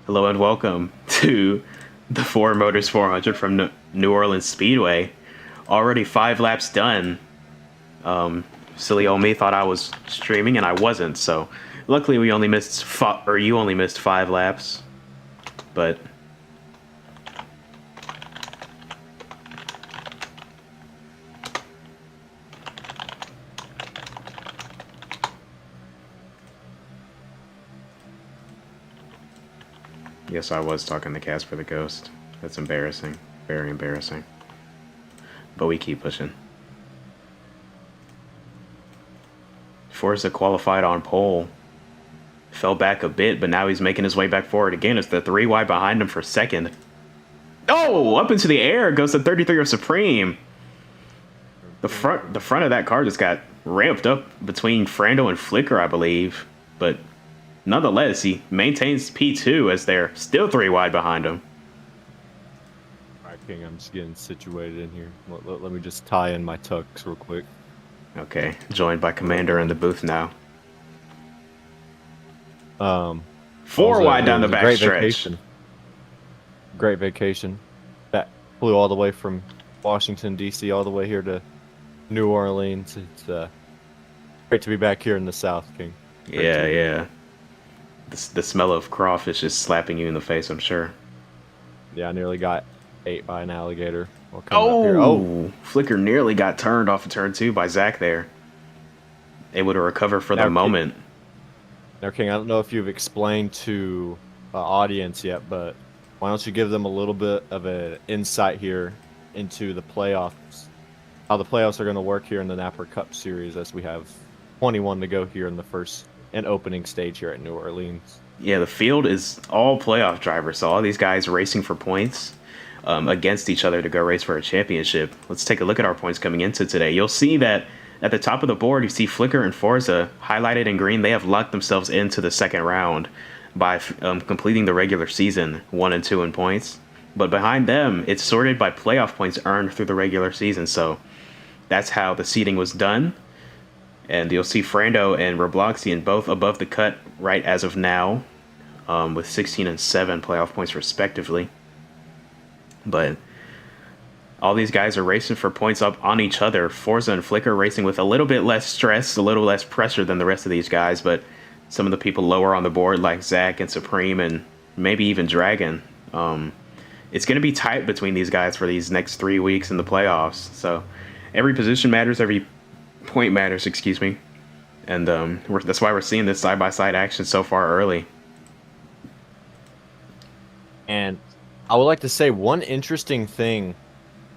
Hello and welcome to the Ford Motors 400 from New Orleans Speedway. Already 5 laps done. Silly old me thought I was streaming and I wasn't. So luckily we only missed you only missed 5 laps. But yes, I was talking to Casper the Ghost. That's embarrassing. Very embarrassing. But we keep pushing. Forza qualified on pole. Fell back a bit, but now he's making his way back forward again. It's the 3 wide behind him for second. Oh, up into the air goes the 33 of Supreme. The front of that car just got ramped up between Frando and Flicker, I believe. But nonetheless, he maintains P2 as they're still 3 wide behind him. All right, King, I'm just getting situated in here. Let me just tie in my tux real quick. Okay, joined by Commander in the booth now. 4 wide down the back stretch. Great vacation. That flew all the way from Washington, D.C. all the way here to New Orleans. It's great to be back here in the South, King. Yeah. The smell of crawfish is slapping you in the face, I'm sure. Yeah, I nearly got ate by an alligator. Oh, Flicker nearly got turned off of turn 2 by Zach there. Able to recover for the moment. Now, King, I don't know if you've explained to the audience yet, but why don't you give them a little bit of an insight here into the playoffs, how the playoffs are going to work here in the NAPCS Cup Series as we have 21 to go here in the first and opening stage here at New Orleans. Yeah, the field is all playoff drivers, so all these guys racing for points against each other to go race for a championship. Let's take a look at our points coming into today. You'll see that at the top of the board, you see Flicker and Forza highlighted in green. They have locked themselves into the second round by completing the regular season 1 and 2 in points. But behind them, it's sorted by playoff points earned through the regular season. So that's how the seeding was done. And you'll see Frando and Robloxian both above the cut right as of now, with 16 and 7 playoff points respectively. But all these guys are racing for points up on each other. Forza and Flicker racing with a little bit less stress, a little less pressure than the rest of these guys, but some of the people lower on the board like Zach and Supreme and maybe even Dragon. It's going to be tight between these guys for these next 3 weeks in the playoffs. So every position matters, every point matters, excuse me. And that's why we're seeing this side-by-side action so far early. And I would like to say one interesting thing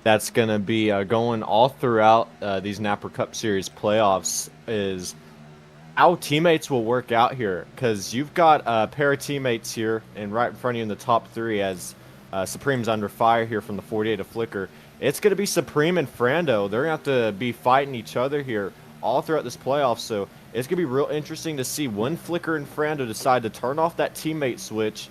that's going to be going all throughout these NAPCS Cup Series playoffs is how teammates will work out here. Because you've got a pair of teammates here and right in front of you in the top 3 as Supreme's under fire here from the 48 of Flicker. It's going to be Supreme and Frando. They're going to have to be fighting each other here all throughout this playoff. So it's going to be real interesting to see when Flicker and Frando decide to turn off that teammate switch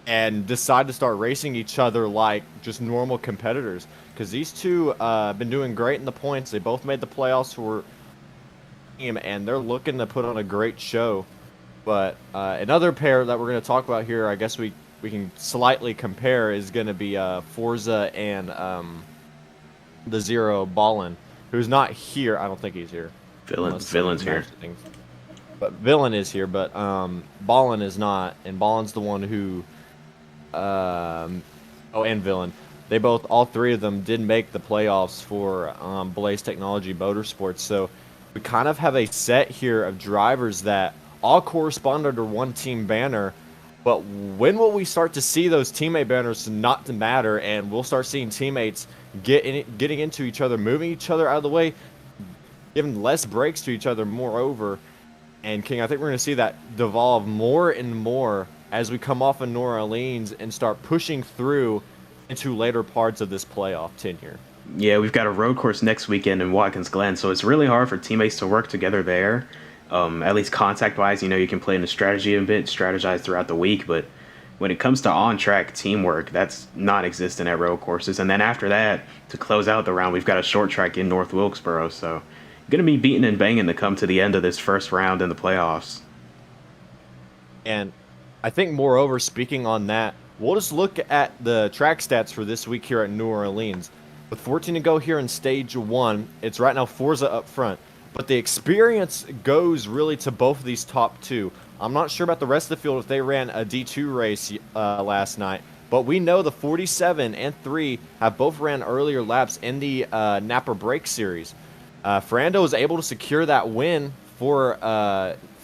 and decide to start racing each other like just normal competitors. Because these two have been doing great in the points. They both made the playoffs for team, and they're looking to put on a great show. But another pair that we're going to talk about here, I guess we can slightly compare, is going to be Forza and the Zero Ballin, who's not here. I don't think he's here. Villain's here. But Villain is here, but Ballin is not, and Ballin's the one who... and Villain. They both, all 3 of them, did make the playoffs for Blaze Technology Motorsports. So we kind of have a set here of drivers that all correspond under one team banner. But when will we start to see those teammate banners not to matter, and we'll start seeing teammates getting into each other, moving each other out of the way, giving less breaks to each other, moreover. And King, I think we're going to see that devolve more and more as we come off of New Orleans and start pushing through into later parts of this playoff tenure. Yeah, we've got a road course next weekend in Watkins Glen, so it's really hard for teammates to work together there. At least contact-wise, you can play in a strategy a bit, strategize throughout the week, but when it comes to on-track teamwork, that's non-existent at road courses. And then after that, to close out the round, we've got a short track in North Wilkesboro, so going to be beating and banging to come to the end of this first round in the playoffs. And I think, moreover, speaking on that, we'll just look at the track stats for this week here at New Orleans. With 14 to go here in stage 1, it's right now Forza up front. But the experience goes really to both of these top two. I'm not sure about the rest of the field if they ran a D2 race last night. But we know the 47 and 3 have both ran earlier laps in the Napa Break Series. Frando was able to secure that win for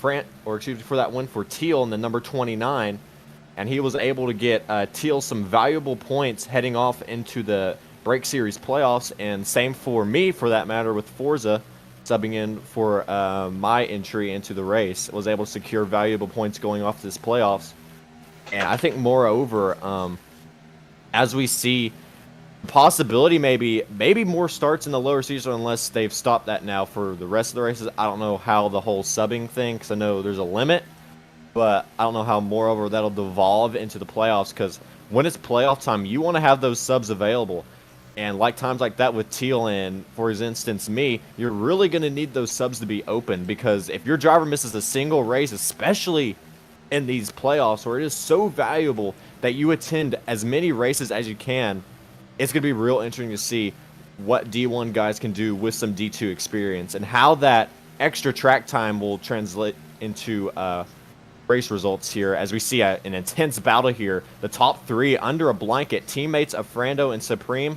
for that win for Teal in the number 29, and he was able to get Teal some valuable points heading off into the Break Series playoffs, and same for me for that matter with Forza subbing in for my entry into the race. Was able to secure valuable points going off this playoffs, and I think moreover, as we see possibility maybe more starts in the lower season unless they've stopped that now for the rest of the races. I don't know how the whole subbing thing, because I know there's a limit, but I don't know how moreover that'll devolve into the playoffs, because when it's playoff time, you want to have those subs available. And like times like that with Teal and, for instance, me, you're really going to need those subs to be open, because if your driver misses a single race, especially in these playoffs where it is so valuable that you attend as many races as you can, it's going to be real interesting to see what D1 guys can do with some D2 experience and how that extra track time will translate into race results here, as we see an intense battle here. The top three under a blanket, teammates of Frando and Supreme,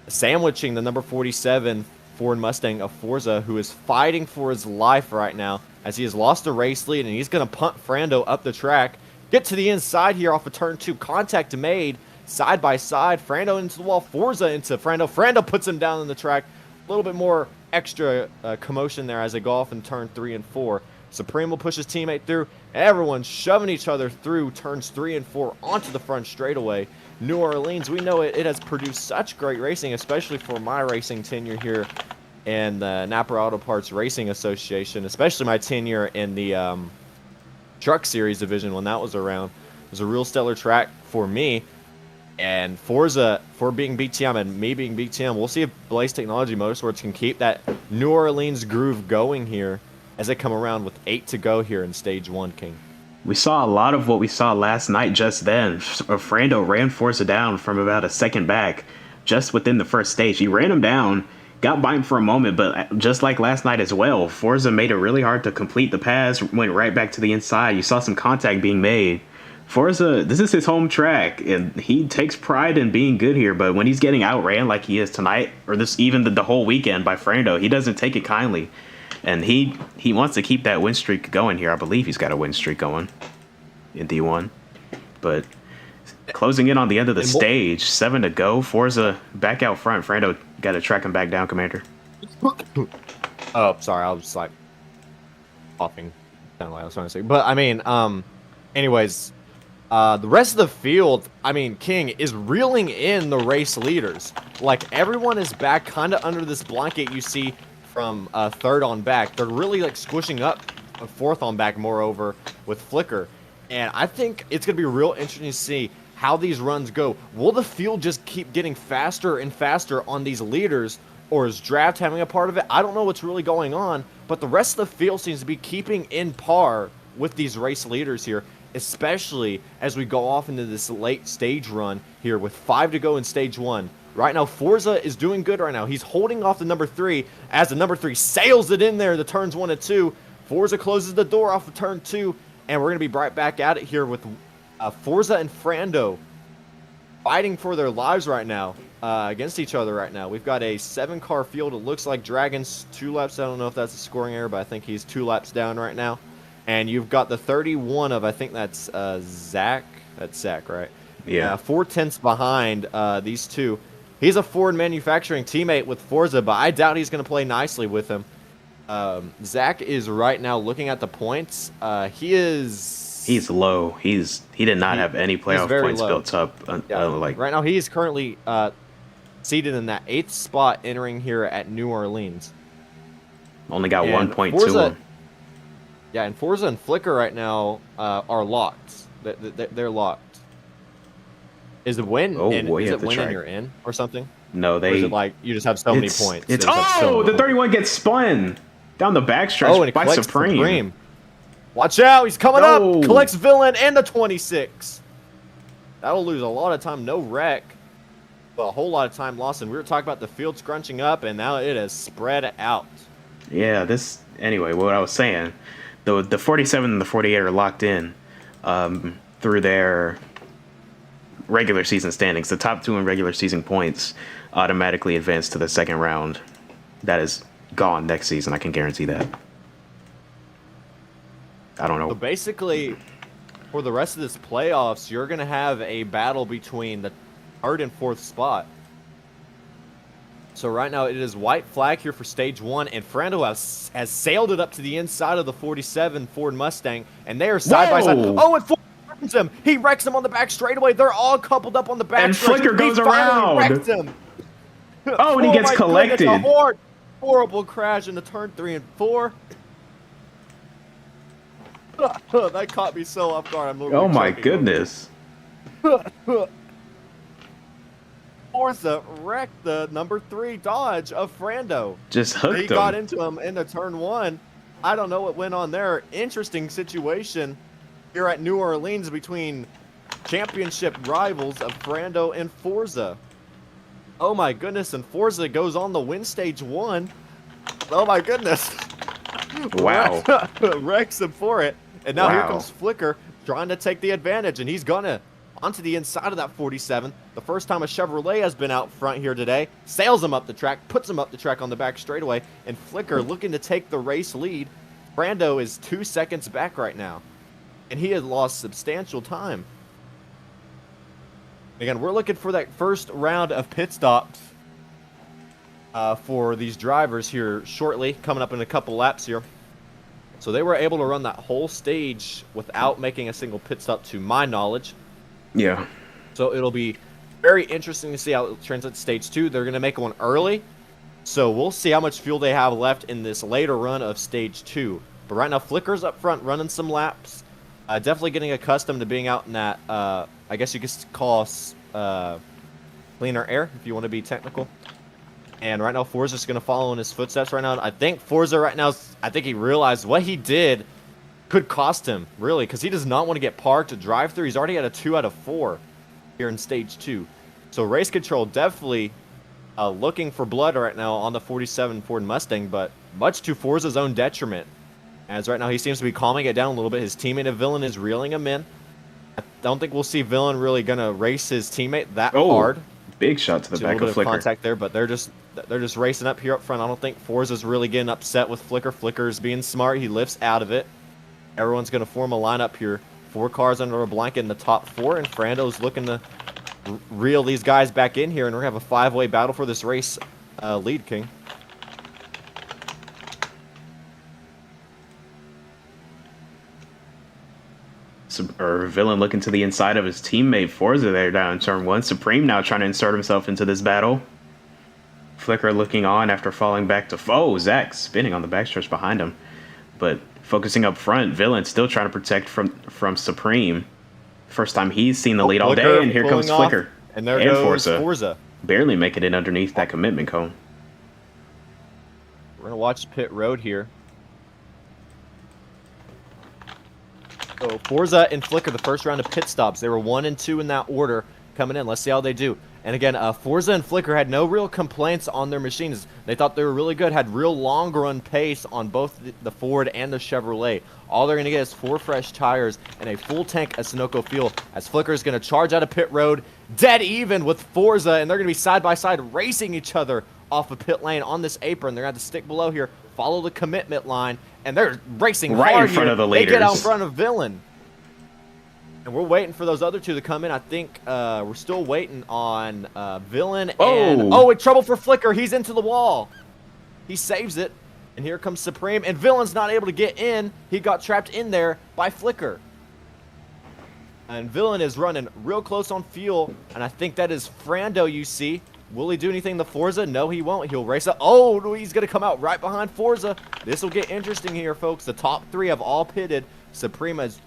sandwiching the number 47 Ford Mustang of Forza, who is fighting for his life right now as he has lost the race lead, and he's going to punt Frando up the track. Get to the inside here off of turn 2. Contact made. Side by side, Frando into the wall, Forza into Frando. Frando puts him down on the track. A little bit more extra commotion there as they go off in turn 3 and 4. Supreme will push his teammate through. Everyone's shoving each other through turns 3 and 4 onto the front straightaway. New Orleans, we know it has produced such great racing, especially for my racing tenure here in the Napa Auto Parts Racing Association, especially my tenure in the Truck Series division when that was around. It was a real stellar track for me. And Forza, for being BTM and me being BTM, we'll see if Blaze Technology Motorsports can keep that New Orleans groove going here as they come around with 8 to go here in stage 1, King. We saw a lot of what we saw last night just then. Frando ran Forza down from about a second back just within the first stage. He ran him down, got by him for a moment, but just like last night as well, Forza made it really hard to complete the pass, went right back to the inside. You saw some contact being made. Forza, this is his home track, and he takes pride in being good here, but when he's getting outran like he is tonight, or this even the whole weekend by Frando, he doesn't take it kindly. And he wants to keep that win streak going here. I believe he's got a win streak going in D1. But closing in on the end of the stage, 7 to go, Forza back out front. Frando got to track him back down, Commander. Oh, sorry, I was like coughing. Kind of like I was trying to say. But I mean, anyways, the rest of the field, I mean, King is reeling in the race leaders. Like, everyone is back kind of under this blanket you see from third on back. They're really, like, squishing up a fourth on back, moreover, with Flicker. And I think it's going to be real interesting to see how these runs go. Will the field just keep getting faster and faster on these leaders, or is Draft having a part of it? I don't know what's really going on, but the rest of the field seems to be keeping in par with these race leaders here, especially as we go off into this late stage run here with 5 to go in stage 1. Right now, Forza is doing good right now. He's holding off the number 3 as the number 3 sails it in there, the turns 1 and 2. Forza closes the door off of turn 2, and we're going to be right back at it here with Forza and Frando fighting for their lives right now against each other right now. We've got a 7-car field. It looks like Dragon's 2 laps. I don't know if that's a scoring error, but I think he's 2 laps down right now. And you've got the 31 of, I think that's Zach. That's Zach, right? Yeah. 4 tenths behind these two. He's a Ford manufacturing teammate with Forza, but I doubt he's going to play nicely with him. Zach is right now looking at the points. He's low. He did not have any playoff points low. built up. Right now, he is currently seated in that 8th spot, entering here at New Orleans. Only got 1.2. Yeah, and Forza and Flicker right now are locked. They're locked. Is it win? Is it win and you're in or something? No, or is it like you just have so many points? The 31 gets spun down the backstretch by Supreme. Watch out, he's coming No. up. Collects Villain and the 26. That'll lose a lot of time. No wreck, but a whole lot of time lost. And we were talking about the field scrunching up, and now it has spread out. Yeah, anyway, what I was saying, the 47 and the 48 are locked in through their regular season standings. The top 2 in regular season points automatically advance to the second round. That is gone next season. I can guarantee that. I don't know. So basically, for the rest of this playoffs, you're going to have a battle between the 3rd and 4th spot. So right now it is white flag here for stage 1, and Frando has sailed it up to the inside of the 47 Ford Mustang, and they are side by side. Oh, and Ford wrecks him. He wrecks him on the back straightaway. They're all coupled up on the back. And Flicker goes around. Wrecks him. Oh, and he gets collected. Goodness, a horrible crash into turn 3 and 4. That caught me so off guard. I'm literally Oh my choking. goodness. Forza wrecked the number 3 Dodge of Frando. Just hooked He him. got into him into turn 1. I don't know what went on there. Interesting situation here at New Orleans between championship rivals of Frando and Forza. Oh my goodness, and Forza goes on to win stage 1. Oh my goodness. Wow. Wrecks him for it. And now here Wow. comes Flicker trying to take the advantage, and he's gonna onto the inside of that 47. The first time a Chevrolet has been out front here today. Sails him up the track, puts him up the track on the back straightaway, and Flicker looking to take the race lead. Brando is 2 seconds back right now, and he has lost substantial time. Again, we're looking for that first round of pit stops for these drivers here shortly, coming up in a couple laps here. So they were able to run that whole stage without making a single pit stop, to my knowledge. Yeah. So it'll be very interesting to see how it translates to stage 2. They're going to make one early, so we'll see how much fuel they have left in this later run of stage 2. But right now, Flicker's up front running some laps. Definitely getting accustomed to being out in that, I guess you could call cleaner air, if you want to be technical. And right now, Forza's just going to follow in his footsteps right now. I think Forza right now, I think he realized what he did could cost him, really, because he does not want to get parked to drive through. He's already at a 2 out of 4 here in stage 2. So race control definitely looking for blood right now on the 47 Ford Mustang, but much to Forza's own detriment. As right now he seems to be calming it down a little bit. His teammate of Villain is reeling him in. I don't think we'll see Villain really going to race his teammate that hard. Big shot to the back of Flicker. Contact there, but they're just racing up here up front. I don't think Forza's really getting upset with Flicker. Flicker's being smart. He lifts out of it. Everyone's going to form a lineup here. 4 cars under a blanket in the top 4, and Frando's looking to reel these guys back in here, and we're going to have a 5-way battle for this race lead, King. Villain looking to the inside of his teammate Forza there down in turn 1. Supreme now trying to insert himself into this battle. Flicker looking on after falling back to Zach spinning on the backstretch behind him, but focusing up front. Villain still trying to protect from Supreme. First time he's seen the lead all day, and here comes Flicker. And there goes Forza. Barely making it underneath that commitment cone. We're going to watch pit road here. So Forza and Flicker, the first round of pit stops. They were 1 and 2 in that order coming in. Let's see how they do. And again, Forza and Flicker had no real complaints on their machines. They thought they were really good, had real long run pace on both the Ford and the Chevrolet. All they're going to get is 4 fresh tires and a full tank of Sunoco fuel, as Flicker is going to charge out of pit road, dead even with Forza, and they're going to be side by side racing each other off of pit lane on this apron. They're going to have to stick below here, follow the commitment line, and they're racing right hard in front here. of the They leaders. get out in front of Villain. And we're waiting for those other 2 to come in. I think we're still waiting on Villain and... Oh, trouble for Flicker. He's into the wall. He saves it. And here comes Supreme. And Villain's not able to get in. He got trapped in there by Flicker. And Villain is running real close on fuel. And I think that is Frando you see. Will he do anything to Forza? No, he won't. He'll race up. Oh, he's going to come out right behind Forza. This will get interesting here, folks. The top 3 have all pitted. Supreme has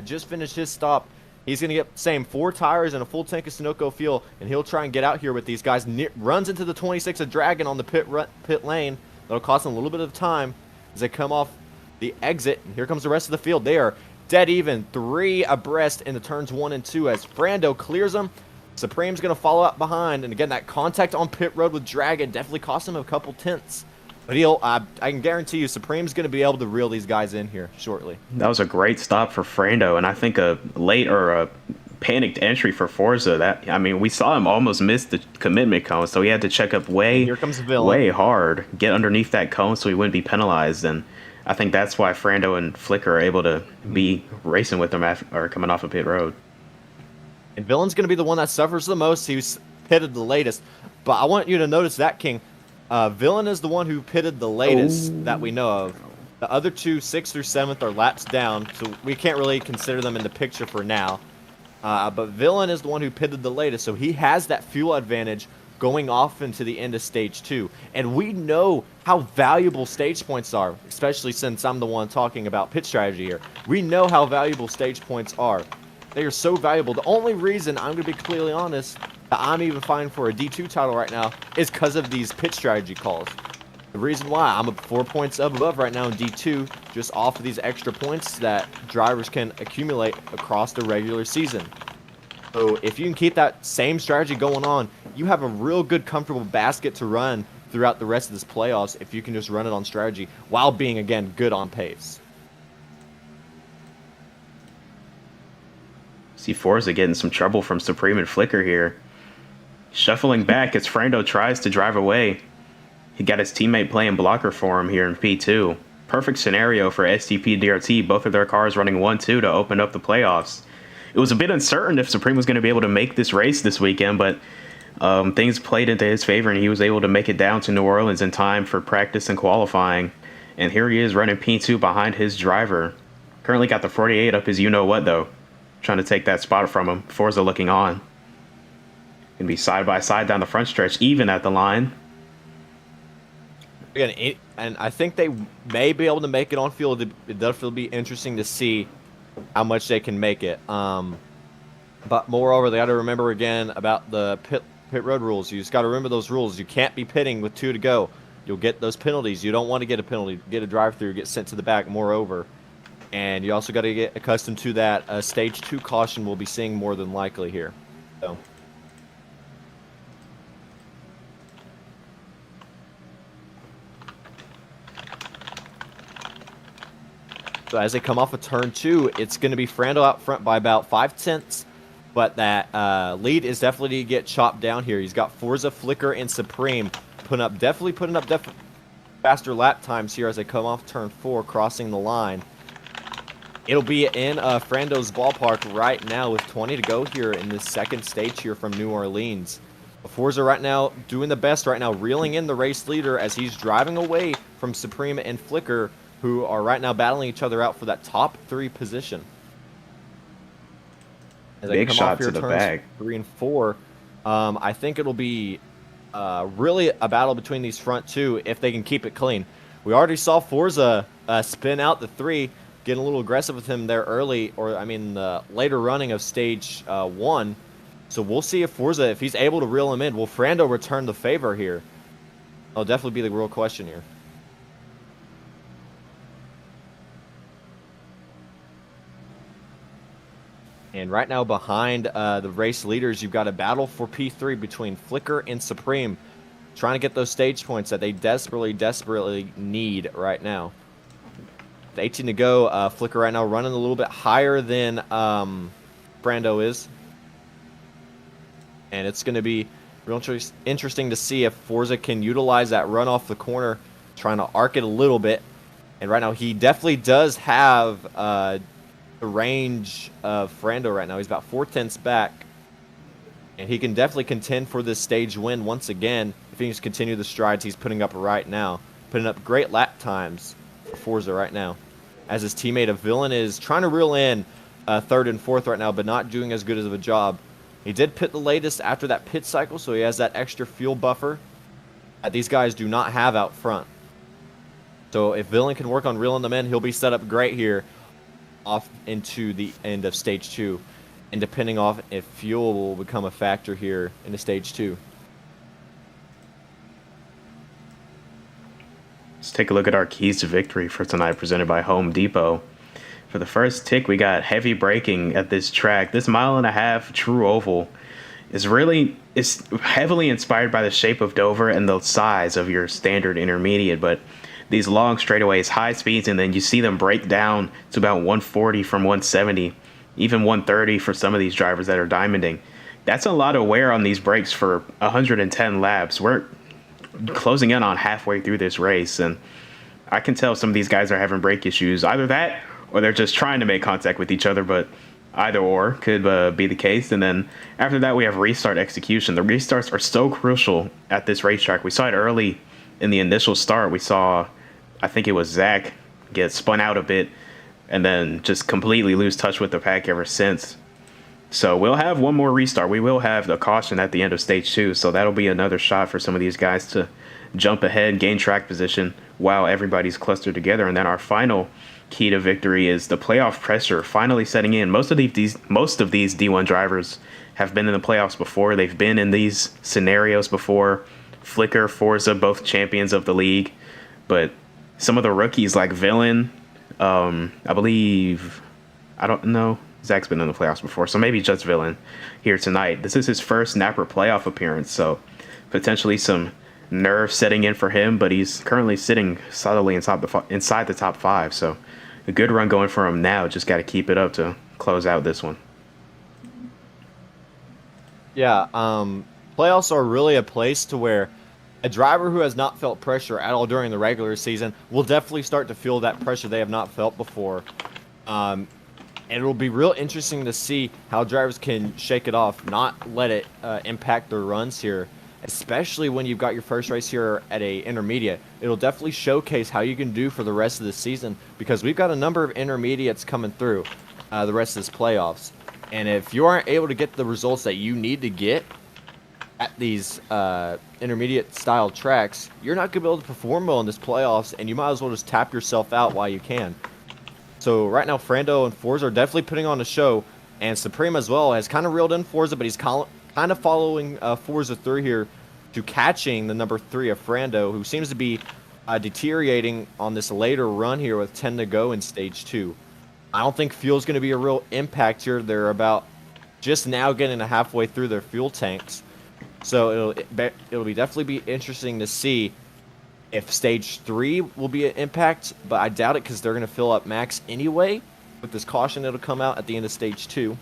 just finished his stop. He's going to get same 4 tires and a full tank of Sunoco fuel, and he'll try and get out here with these guys. Runs into the 26 of Dragon on the pit lane. That'll cost him a little bit of time as they come off the exit. And here comes the rest of the field. They are dead even, 3 abreast in the turns 1 and 2 as Frando clears them. Supreme's going to follow up behind. And again, that contact on pit road with Dragon definitely cost him a couple tenths. But I can guarantee you, Supreme's going to be able to reel these guys in here shortly. That was a great stop for Frando, and I think a late or a panicked entry for Forza. We saw him almost miss the commitment cone, so he had to check up Here comes Villain. way hard, get underneath that cone so he wouldn't be penalized. And I think that's why Frando and Flicker are able to be racing with him or coming off of pit road. And Villain's going to be the one that suffers the most. He was pitted the latest. But I want you to notice that, King. Villain is the one who pitted the latest that we know of. The other two, 6th through 7th, are laps down, so we can't really consider them in the picture for now. But Villain is the one who pitted the latest, so he has that fuel advantage going off into the end of Stage 2. And we know how valuable stage points are, especially since I'm the one talking about pit strategy here. We know how valuable stage points are. They are so valuable. The only reason, I'm going to be completely honest, that I'm even fighting for a D2 title right now is because of these pit strategy calls. The reason why I'm 4 points above right now in D2, just off of these extra points that drivers can accumulate across the regular season. So if you can keep that same strategy going on, you have a real good, comfortable basket to run throughout the rest of this playoffs if you can just run it on strategy while being, again, good on pace. See Forza getting some trouble from Supreme and Flicker here. Shuffling back as Frando tries to drive away. He got his teammate playing blocker for him here in P2. Perfect scenario for STP and DRT, both of their cars running 1-2 to open up the playoffs. It was a bit uncertain if Supreme was going to be able to make this race this weekend, but things played into his favor, and he was able to make it down to New Orleans in time for practice and qualifying. And here he is running P2 behind his driver. Currently got the 48 up his you-know-what, though. Trying to take that spot from him. Forza looking on. Going to be side by side down the front stretch, even at the line. Again, and I think they may be able to make it on field. It definitely be interesting to see how much they can make it. But moreover, they got to remember again about the pit road rules. You just got to remember those rules. You can't be pitting with 2 to go. You'll get those penalties. You don't want to get a penalty, get a drive-through, get sent to the back. Moreover, and you also got to get accustomed to that stage 2 caution we'll be seeing more than likely here. So as they come off of turn 2, it's going to be Frando out front by about 5 tenths. But that lead is definitely to get chopped down here. He's got Forza, Flicker, and Supreme definitely putting up faster lap times here as they come off turn 4, crossing the line. It'll be in Frando's ballpark right now with 20 to go here in this second stage here from New Orleans. Forza right now doing the best right now, reeling in the race leader as he's driving away from Supreme and Flicker, who are right now battling each other out for that top 3 position. As Big shot to the back. 3 and 4, I think it'll be really a battle between these front 2 if they can keep it clean. We already saw Forza spin out the 3, getting a little aggressive with him there early, the later running of stage 1. So we'll see if Forza, if he's able to reel him in, will Frando return the favor here? That'll definitely be the real question here. And right now behind the race leaders, you've got a battle for P3 between Flicker and Supreme, trying to get those stage points that they desperately need right now. With 18 to go, Flicker right now running a little bit higher than Frando is. And it's going to be real interesting to see if Forza can utilize that run off the corner, trying to arc it a little bit. And right now he definitely does have the range of Frando right now. He's about 4 tenths back. And he can definitely contend for this stage win once again if he can just continue the strides he's putting up right now. Putting up great lap times for Forza right now. As his teammate, a Villain, is trying to reel in 3rd and 4th right now, but not doing as good of a job. He did pit the latest after that pit cycle, so he has that extra fuel buffer that these guys do not have out front. So if Villain can work on reeling them in, he'll be set up great here off into the end of stage 2. And depending on if fuel will become a factor here into stage 2. Let's take a look at our keys to victory for tonight, presented by Home Depot. For the first tick, we got heavy braking at this track. This 1.5 true oval is heavily inspired by the shape of Dover and the size of your standard intermediate, but these long straightaways, high speeds, and then you see them break down to about 140 from 170, even 130 for some of these drivers that are diamonding. That's a lot of wear on these brakes for 110 laps. We're closing in on halfway through this race, and I can tell some of these guys are having brake issues. Either that, or they're just trying to make contact with each other, but either or could be the case. And then after that, we have restart execution. The restarts are so crucial at this racetrack. We saw it early in the initial start. We saw, I think it was Zach, get spun out a bit and then just completely lose touch with the pack ever since. So we'll have one more restart. We will have the caution at the end of stage 2. So that'll be another shot for some of these guys to jump ahead, gain track position while everybody's clustered together. And then our final key to victory is the playoff pressure finally setting in. Most of these D1 drivers have been in the playoffs before. They've been in these scenarios before. Flicker, Forza, both champions of the league. But some of the rookies like Villain, I don't know. Zach's been in the playoffs before, so maybe just Villain here tonight. This is his first NAPRA playoff appearance, so potentially some nerve setting in for him, but he's currently sitting solidly inside the top 5, so a good run going for him now. Just got to keep it up to close out this one. Yeah, playoffs are really a place to where a driver who has not felt pressure at all during the regular season will definitely start to feel that pressure they have not felt before. And it'll be real interesting to see how drivers can shake it off, not let it impact their runs here, especially when you've got your first race here at a intermediate. It'll definitely showcase how you can do for the rest of the season, because we've got a number of intermediates coming through the rest of this playoffs. And if you aren't able to get the results that you need to get at these intermediate style tracks, you're not going to be able to perform well in this playoffs, and you might as well just tap yourself out while you can. So right now, Frando and Forza are definitely putting on a show, and Supreme as well has kind of reeled in Forza, but he's kind of following Forza through here to catching the number 3 of Frando, who seems to be deteriorating on this later run here with 10 to go in stage 2. I don't think fuel's going to be a real impact here. They're about just now getting halfway through their fuel tanks. So it'll definitely be interesting to see if stage 3 will be an impact, but I doubt it because they're going to fill up max anyway. With this caution, it'll come out at the end of stage 2.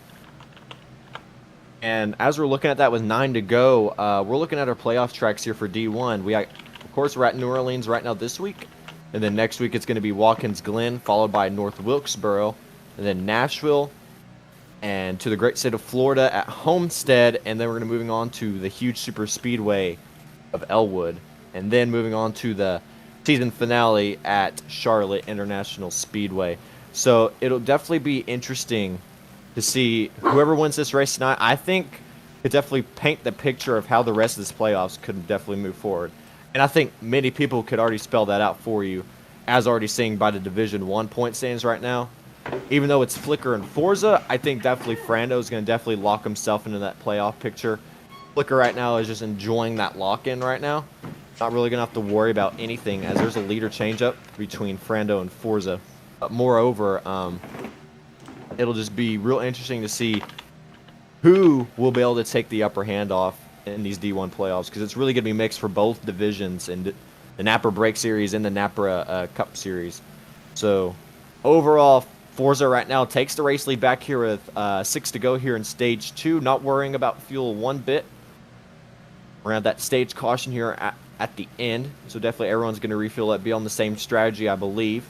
And as we're looking at that with 9 to go, we're looking at our playoff tracks here for D1. Of course, we're at New Orleans right now this week. And then next week it's going to be Watkins Glen, followed by North Wilkesboro, and then Nashville, and to the great state of Florida at Homestead, and then we're going to be moving on to the huge super speedway of Elwood, and then moving on to the season finale at Charlotte International Speedway. So it'll definitely be interesting to see whoever wins this race tonight. I think could definitely paint the picture of how the rest of this playoffs could definitely move forward. And I think many people could already spell that out for you, as already seen by the Division 1 point standings right now. Even though it's Flicker and Forza, I think definitely Frando is going to definitely lock himself into that playoff picture. Flicker right now is just enjoying that lock-in right now. Not really going to have to worry about anything, as there's a leader change-up between Frando and Forza. But moreover, it'll just be real interesting to see who will be able to take the upper hand off in these D1 playoffs, because it's really going to be mixed for both divisions, and the NAPRA Break Series and the NAPRA Cup Series. So overall, Forza right now takes the race lead back here with 6 to go here in stage 2, not worrying about fuel one bit. Around that stage caution here at the end, so definitely everyone's going to refuel that, be on the same strategy, I believe.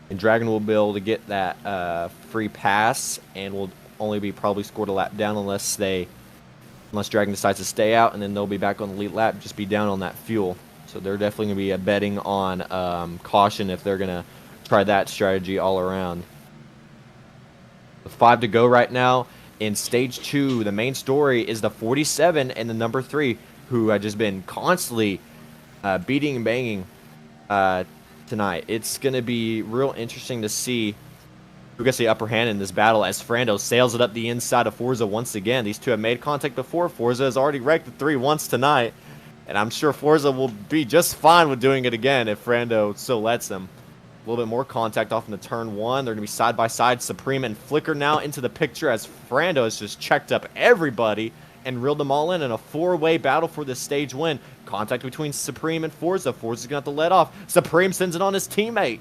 And Dragon will be able to get that free pass, and will only be probably scored a lap down unless Dragon decides to stay out, and then they'll be back on the lead lap, just be down on that fuel. So they're definitely going to be betting on caution if they're going to try that strategy all around. With 5 to go right now in stage 2, the main story is the 47 and the number 3, who have just been constantly beating and banging tonight. It's going to be real interesting to see who gets the upper hand in this battle, as Frando sails it up the inside of Forza once again. These two have made contact before. Forza has already wrecked the 3 once tonight, And I'm sure Forza will be just fine with doing it again if Frando so lets them. A little bit more contact off into turn 1. They're going to be side by side. Supreme and Flicker now into the picture as Frando has just checked up everybody and reeled them all in a 4-way battle for this stage win. Contact between Supreme and Forza. Forza's going to have to let off. Supreme sends it on his teammate.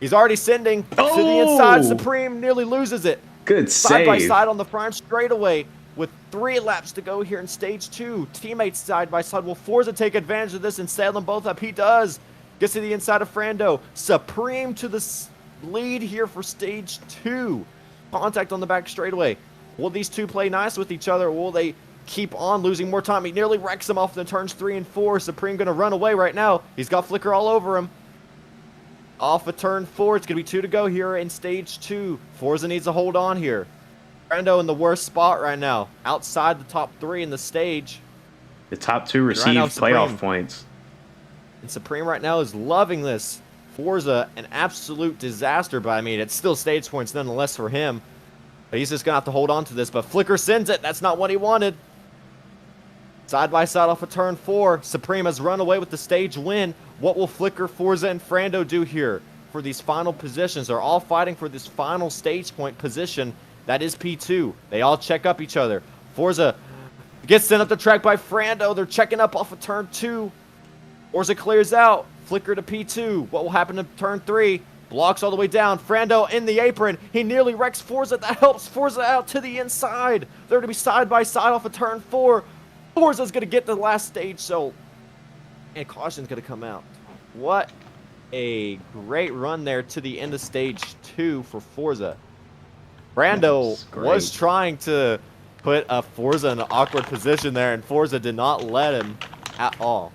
He's already sending to the inside. Supreme nearly loses it. Good Side by save. side on the prime straightaway with 3 laps to go here in stage 2. Teammates side by side. Will Forza take advantage of this and sail them both up? He does. Gets to the inside of Frando. Supreme to the lead here for stage 2. Contact on the back straightaway. Will these two play nice with each other? Or will they keep on losing more time? He nearly wrecks him off the turns 3 and 4. Supreme going to run away right now. He's got Flicker all over him. Off of turn 4. It's going to be 2 to go here in stage 2. Forza needs to hold on here. Frando in the worst spot right now. Outside the top 3 in the stage. The top 2 receive playoff points. And Supreme right now is loving this. Forza, an absolute disaster, but I mean, it's still stage points nonetheless for him. But he's just going to have to hold on to this. But Flicker sends it. That's not what he wanted. Side by side off of turn 4. Supreme has run away with the stage win. What will Flicker, Forza, and Frando do here for these final positions? They're all fighting for this final stage point position. That is P2. They all check up each other. Forza gets sent up the track by Frando. They're checking up off of turn 2. Forza clears out. Flicker to P2. What will happen to turn 3? Blocks all the way down. Frando in the apron. He nearly wrecks Forza. That helps Forza out to the inside. They're going to be side by side off of turn 4. Forza's going to get the last stage, so... And caution's going to come out. What a great run there to the end of stage 2 for Forza. Frando was trying to put Forza in an awkward position there, and Forza did not let him at all.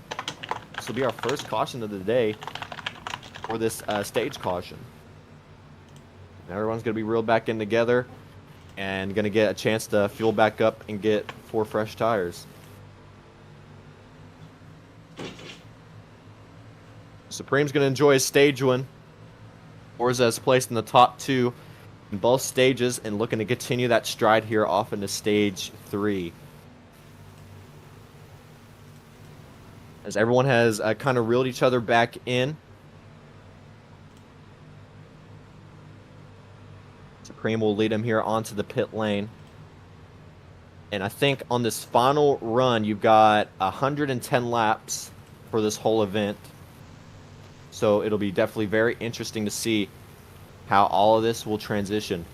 This will be our first caution of the day for this stage caution. Everyone's going to be reeled back in together and going to get a chance to fuel back up and get 4 fresh tires. Supreme's going to enjoy his stage win. Forza is placed in the top 2 in both stages and looking to continue that stride here off into stage 3. As everyone has kind of reeled each other back in. Supreme will lead him here onto the pit lane. And I think on this final run, you've got 110 laps for this whole event. So it'll be definitely very interesting to see how all of this will transition.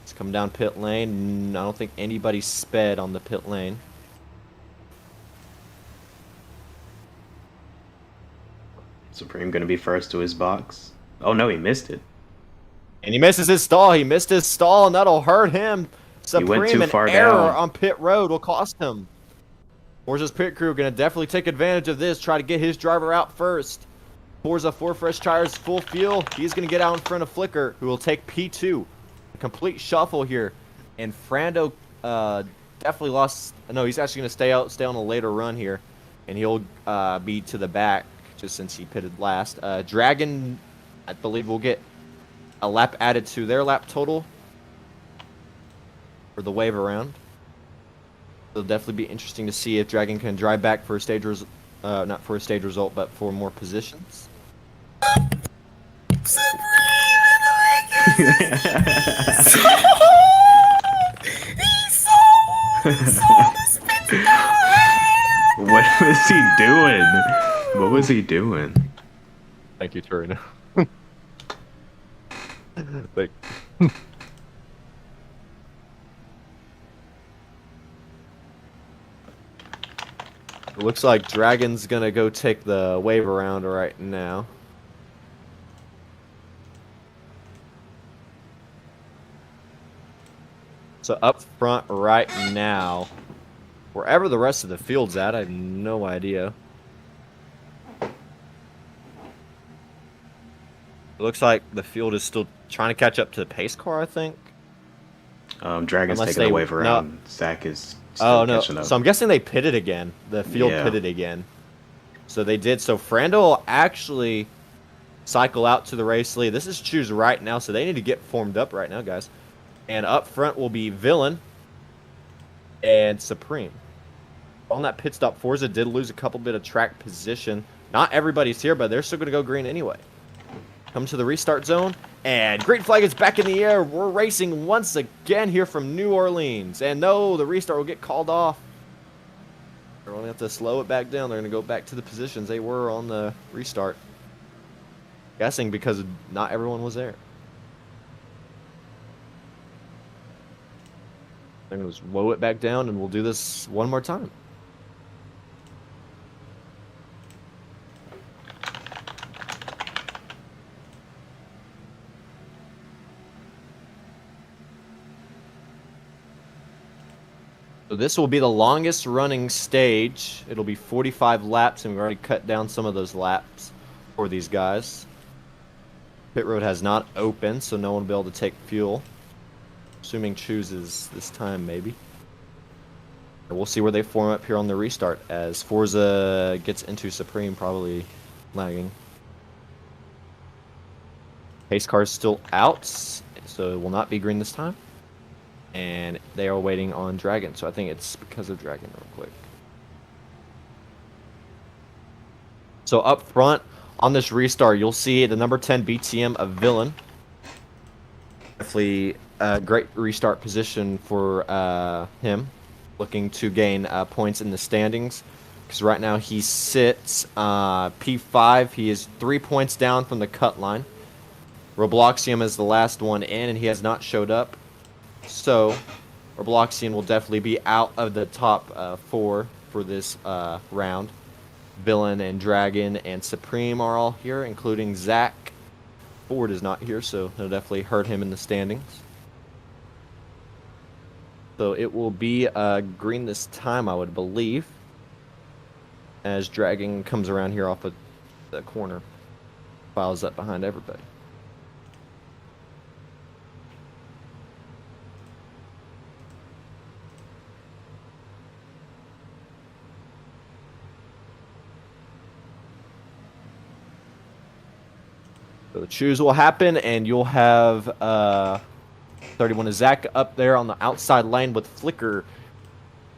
Let's come down pit lane. I don't think anybody sped on the pit lane. Supreme going to be first to his box. Oh, no, he missed it. And he misses his stall. He missed his stall, and that'll hurt him. Supreme, an error on pit road will cost him. Forza's pit crew going to definitely take advantage of this, try to get his driver out first. Forza 4 fresh tires, full fuel. He's going to get out in front of Flicker, who will take P2. A complete shuffle here. And Frando definitely lost. No, he's actually going to stay on a later run here. And he'll be to the back, just since he pitted last. Dragon, I believe, will get a lap added to their lap total for the wave around. It'll definitely be interesting to see if Dragon can drive back for a stage not for a stage result, but for more positions. What was he doing? What was he doing? Thank you, Torino. Thank It looks like Dragon's gonna go take the wave around right now. So up front right now, wherever the rest of the field's at, I have no idea. It looks like the field is still trying to catch up to the pace car, I think. Dragon's taking the wave around. No. Zach is still catching up. So I'm guessing they pitted again. The field pitted again. So they did. So Frando will actually cycle out to the race lead. This is choose right now, so they need to get formed up right now, guys. And up front will be Villain and Supreme. On that pit stop, Forza did lose a couple bit of track position. Not everybody's here, but they're still going to go green anyway. Come to the restart zone, and green flag is back in the air. We're racing once again here from New Orleans. And no, the restart will get called off. They're going to have to slow it back down. They're going to go back to the positions they were on the restart. Guessing because not everyone was there. They're going to slow it back down, and we'll do this one more time. So this will be the longest running stage. It'll be 45 laps, and we've already cut down some of those laps for these guys. Pit road has not opened, so no one will be able to take fuel. Assuming chooses this time, maybe. And we'll see where they form up here on the restart as Forza gets into Supreme, probably lagging. Pace car is still out, so it will not be green this time. And they are waiting on Dragon, so I think it's because of Dragon real quick. So up front on this restart, you'll see the number 10 BTM of Villain. Definitely a great restart position for him, looking to gain points in the standings. Because right now he sits P5. He is 3 points down from the cut line. Robloxium is the last one in, and he has not showed up. So, Robloxian will definitely be out of the top 4 for this round. Villain and Dragon and Supreme are all here, including Zach. Ford is not here, so it'll definitely hurt him in the standings. So it will be green this time, I would believe, as Dragon comes around here off of the corner, files up behind everybody. So the choose will happen, and you'll have 31 is Zach up there on the outside lane with Flicker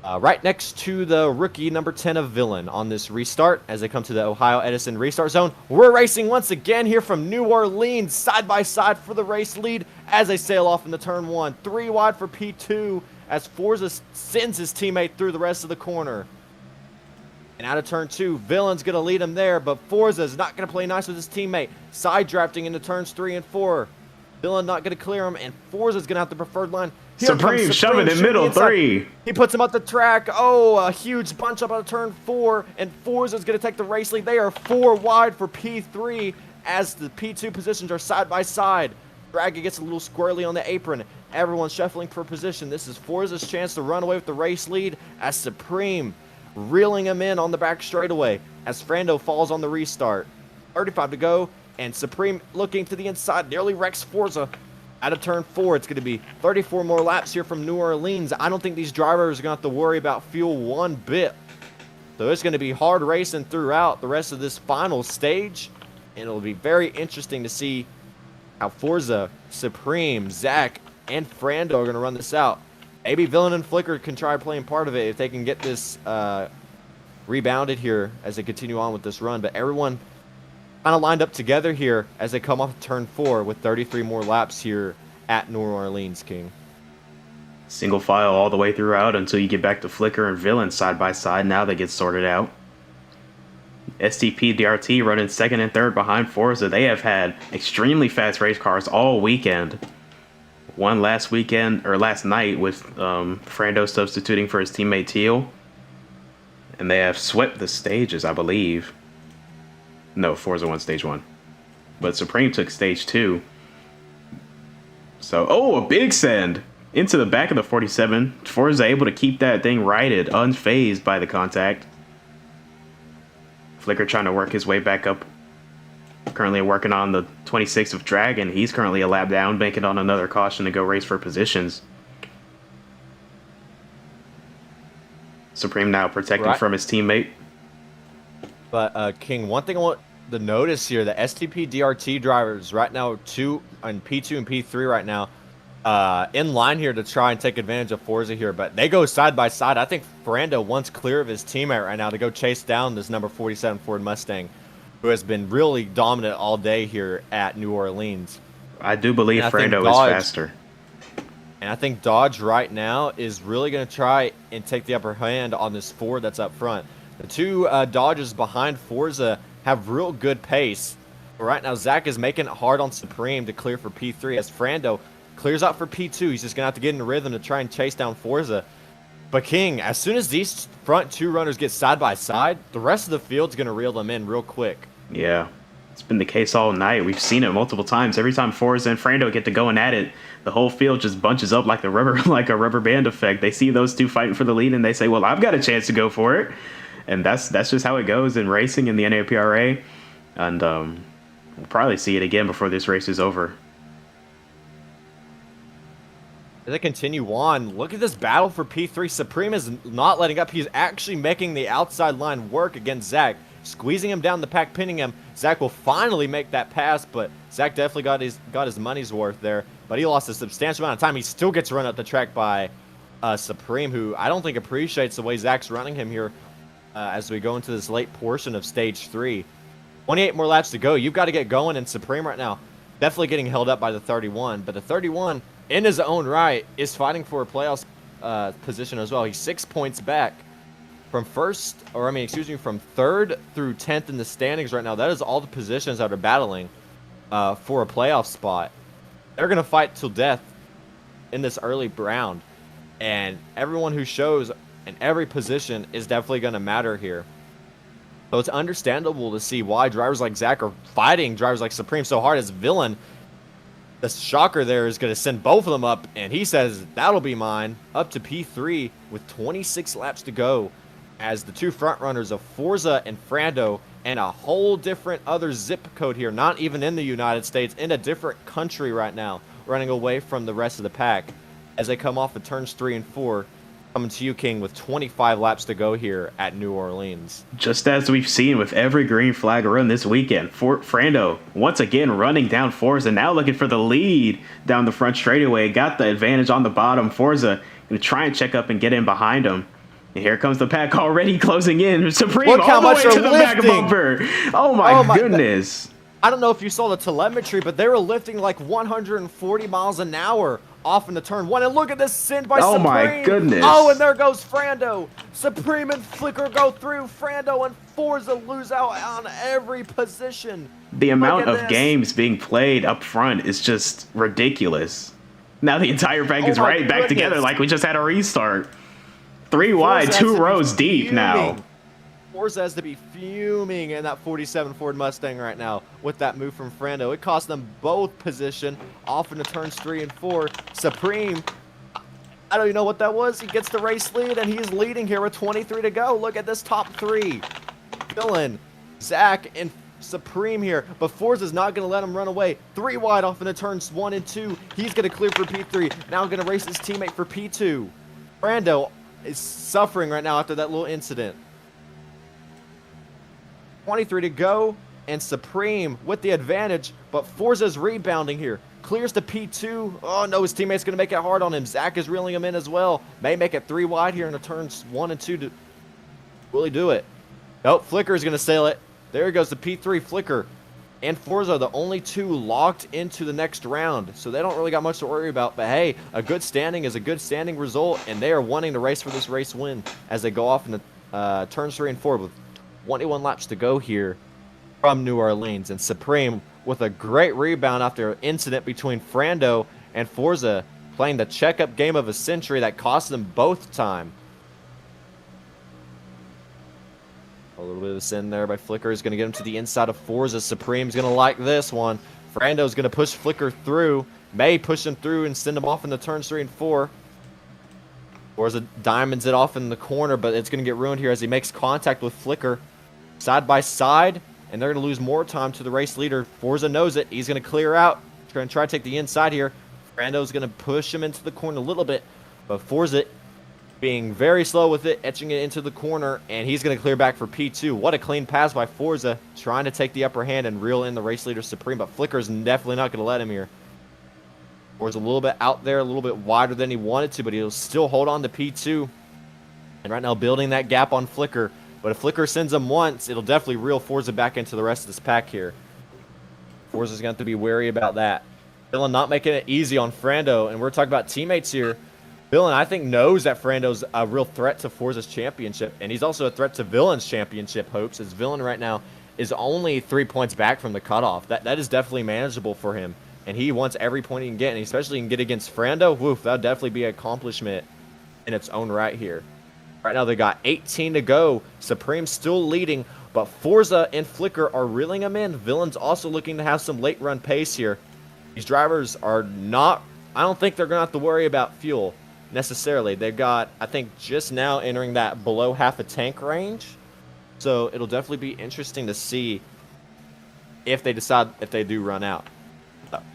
right next to the rookie number 10 of Villain on this restart as they come to the Ohio Edison restart zone. We're racing once again here from New Orleans, side by side for the race lead as they sail off in the turn 1. 3 wide for P2 as Forza sends his teammate through the rest of the corner. And out of turn 2, Villain's going to lead him there, but Forza's not going to play nice with his teammate. Side drafting into turns 3 and 4. Villain not going to clear him, and Forza's going to have the preferred line. Here Supreme shoving in middle 3. He puts him up the track. Oh, a huge bunch up out of turn 4, and Forza's going to take the race lead. They are 4 wide for P3 as the P2 positions are side by side. Dragon gets a little squirrely on the apron. Everyone's shuffling for position. This is Forza's chance to run away with the race lead as Supreme reeling him in on the back straightaway as Frando falls on the restart. 35 to go, and Supreme looking to the inside, nearly wrecks Forza. Out of turn 4, it's going to be 34 more laps here from New Orleans. I don't think these drivers are going to have to worry about fuel one bit. So it's going to be hard racing throughout the rest of this final stage, and it'll be very interesting to see how Forza, Supreme, Zach, and Frando are going to run this out. Maybe Villain and Flicker can try playing part of it if they can get this rebounded here as they continue on with this run. But everyone kind of lined up together here as they come off turn 4 with 33 more laps here at New Orleans, King. Single file all the way throughout until you get back to Flicker and Villain side by side. Now they get sorted out. STP DRT running 2nd and 3rd behind Forza. They have had extremely fast race cars all weekend. One last weekend, or last night, with Frando substituting for his teammate Teal. And they have swept the stages, I believe. No, Forza won stage 1. But Supreme took stage 2. So, oh, a big send into the back of the 47. Forza able to keep that thing righted, unfazed by the contact. Flicker trying to work his way back up. Currently working on the 26 of Dragon. He's currently a lap down, banking on another caution to go race for positions. Supreme now protecting from his teammate. But King, one thing I want to notice here, the STP DRT drivers right now, P2 and P3 right now, in line here to try and take advantage of Forza here, but they go side by side. I think Ferrando wants clear of his teammate right now to go chase down this number 47 Ford Mustang, who has been really dominant all day here at New Orleans. I do believe Ferrando is faster. And I think Dodge right now is really going to try and take the upper hand on this Ford that's up front. The two Dodges behind Forza have real good pace. But right now, Zach is making it hard on Supreme to clear for P3 as Ferrando clears out for P2. He's just going to have to get in the rhythm to try and chase down Forza. But King, as soon as these front two runners get side by side, the rest of the field's going to reel them in real quick. Yeah, it's been the case all night. We've seen it multiple times. Every time Forza and Ferrando get to going at it, the whole field just bunches up like a rubber band effect. They see those two fighting for the lead, and they say, "Well, I've got a chance to go for it." And that's just how it goes in racing in the NAPRA. And we'll probably see it again before this race is over. As they continue on, look at this battle for P3. Supreme is not letting up. He's actually making the outside line work against Zach, squeezing him down the pack, pinning him. Zach will finally make that pass, but Zach definitely got his money's worth there. But he lost a substantial amount of time. He still gets run up the track by Supreme, who I don't think appreciates the way Zach's running him here as we go into this late portion of Stage 3. 28 more laps to go. You've got to get going, and Supreme right now definitely getting held up by the 31. But the 31, in his own right, is fighting for a playoff position as well. He's 6 points back from from 3rd through 10th in the standings right now. That is all the positions that are battling for a playoff spot. They're going to fight till death in this early round. And everyone who shows in every position is definitely going to matter here. So it's understandable to see why drivers like Zach are fighting drivers like Supreme so hard as Villain. The shocker there is going to send both of them up, and he says, that'll be mine, up to P3 with 26 laps to go as the two front runners of Forza and Ferrando and a whole different other zip code here, not even in the United States, in a different country right now, running away from the rest of the pack as they come off of turns 3 and 4. Coming to you, King, with 25 laps to go here at New Orleans. Just as we've seen with every green flag run this weekend, Ferrando once again running down Forza, now looking for the lead down the front straightaway. Got the advantage on the bottom. Forza going to try and check up and get in behind him. And here comes the pack already closing in. Supreme Look all the way to the lifting. back bumper. Oh my goodness. I don't know if you saw the telemetry, but they were lifting like 140 miles an hour off into turn 1. And look at this send by Supreme. Oh my goodness. Oh, and there goes Ferrando. Supreme and Flicker go through. Ferrando and Forza lose out on every position. The amount of games being played up front is just ridiculous. Now the entire pack is right back together like we just had a restart. 3 wide, 2 rows deep now. Forza has to be fuming in that 47 Ford Mustang right now with that move from Ferrando. It cost them both position off into turns 3 and 4. Supreme, I don't even know what that was. He gets the race lead, and he's leading here with 23 to go. Look at this top 3. Dylan, Zach, and Supreme here, but Forza's not going to let him run away. 3 wide off into turns 1 and 2. He's going to clear for P3. Now going to race his teammate for P2. Ferrando is suffering right now after that little incident. 23 to go, and Supreme with the advantage, but Forza's rebounding here. Clears to P2. Oh no, his teammate's going to make it hard on him. Zach is reeling him in as well. May make it 3 wide here in the turns 1 and 2. Will he do it? Nope, Flicker is going to sail it. There goes the P3. Flicker and Forza, the only 2 locked into the next round, so they don't really got much to worry about. But hey, a good standing is a good standing result, and they are wanting to race for this race win as they go off in the turns 3 and 4 with 21 laps to go here from New Orleans. And Supreme with a great rebound after an incident between Ferrando and Forza, playing the checkup game of a century that cost them both time. A little bit of a sin there by Flicker is going to get him to the inside of Forza. Supreme's going to like this one. Ferrando's going to push Flicker through. May push him through and send him off in the turns 3 and 4. Forza diamonds it off in the corner, but it's going to get ruined here as he makes contact with Flicker. Side by side, and they're going to lose more time to the race leader. Forza knows it. He's going to clear out. He's going to try to take the inside here. Ferrando's going to push him into the corner a little bit, but Forza being very slow with it, etching it into the corner, and he's going to clear back for P2. What a clean pass by Forza, trying to take the upper hand and reel in the race leader Supreme, but Flicker's definitely not going to let him here. Was a little bit out there, a little bit wider than he wanted to, but he'll still hold on to P2. And right now building that gap on Flicker. But if Flicker sends him once, it'll definitely reel Forza back into the rest of this pack here. Forza's going to have to be wary about that. Villain not making it easy on Frando, and we're talking about teammates here. Villain, I think, knows that Frando's a real threat to Forza's championship, and he's also a threat to Villain's championship hopes, as Villain right now is only 3 points back from the cutoff. That is definitely manageable for him. And he wants every point he can get, and especially he can get against Frando. Woof, that would definitely be an accomplishment in its own right here. Right now they got 18 to go. Supreme still leading, but Forza and Flicker are reeling him in. Villain's also looking to have some late run pace here. These drivers are not, I don't think they're going to have to worry about fuel necessarily. They've got, I think, just now entering that below half a tank range. So it'll definitely be interesting to see if they decide if they do run out.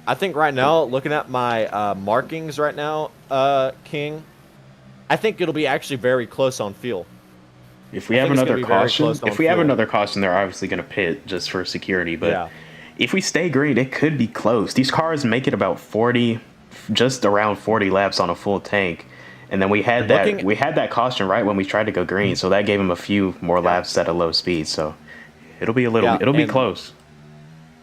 I think right now, looking at my markings right now, King, I think it'll be actually very close on fuel. If we have another caution, they're obviously going to pit just for security. But if we stay green, it could be close. These cars make it about 40, just around 40 laps on a full tank. And then we had that caution right when we tried to go green, so that gave them a few more laps at a low speed. So it'll be it'll be close.